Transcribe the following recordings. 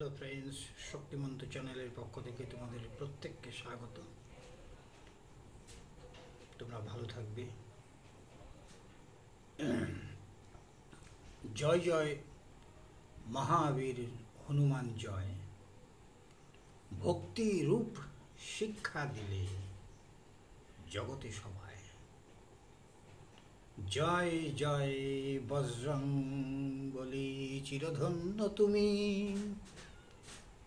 Hello friends, শক্তিমন্ত চ্যানেলের পক্ষ থেকে তোমাদের প্রত্যেককে স্বাগত। তোমরা ভালো থাকবে। জয় জয় মহাবীর হনুমান জয়। ভক্তি রূপ শিক্ষা দিলে জগতে সবাই। জয় জয় বজরং বলি, চিরধন্য তুমি।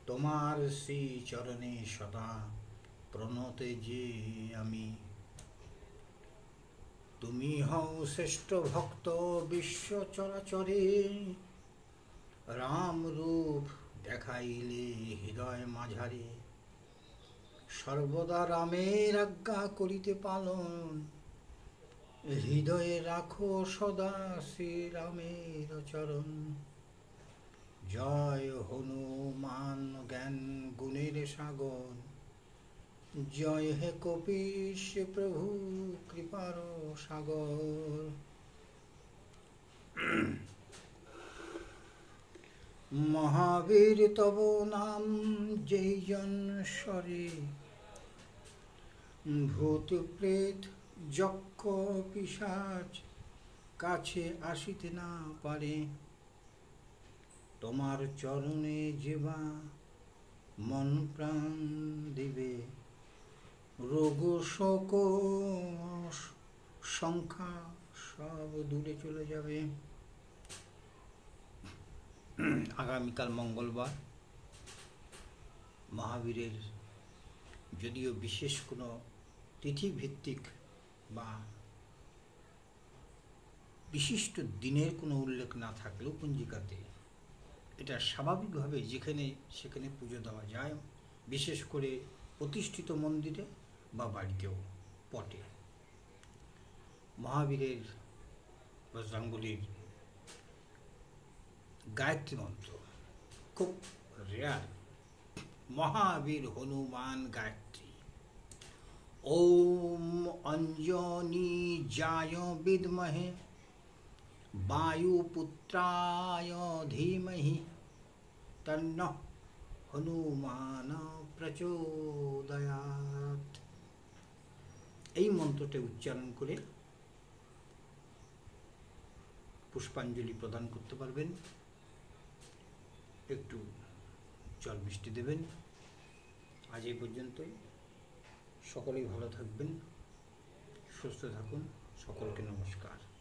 তোমার শ্রী চরণে সদা প্রণতে যে আমি। তুমি হও শ্রেষ্ঠ ভক্ত বিশ্ব চরাচরে। রাম রূপ দেখাইলে হৃদয় মাঝারে। সর্বদা রামের আজ্ঞা করিতে পালন। হৃদয়ে রাখো সদা শ্রীরামের চরণ। জয় হনুমান জ্ঞান গুণের সাগর। জয় হে কপীশ প্রভু কৃপার সাগর। মহাবীর তব নাম যেই জন স্বরে। ভূত প্রেত যক্ষ পিশাচ কাছে আসিতে না পারে। তোমার চরণে যেবা মন প্রাণ দিবে। রোগ শোক সংখ্যা সব দূরে চলে যাবে। আগামীকাল মঙ্গলবার। মহাবীরের যদিও বিশেষ কোনো তিথিভিত্তিক বা বিশিষ্ট দিনের কোনো উল্লেখ না থাকলেও পঞ্জিকাতে এটা স্বাভাবিকভাবে যেখানে সেখানে পুজো দেওয়া যায়, বিশেষ করে প্রতিষ্ঠিত মন্দিরে বা বাড়িতেও পটে। মহাবীরের বজরংবলীর গায়ত্রী মন্ত্র খুব রেয়ার। মহাবীর হনুমান গায়ত্রী। ওম অঞ্জনী জায় বিদ্মহে বায়ুপুত্রায় ধীমহি তন্নঃ হনুমান প্রচোদয়াৎ। এই মন্ত্রটি উচ্চারণ করে পুষ্পাঞ্জলি প্রদান করতে পারবেন। একটু জল মিষ্টি দেবেন। আজ এই পর্যন্তই। সকলেই ভালো থাকবেন, সুস্থ থাকুন। সকলকে নমস্কার।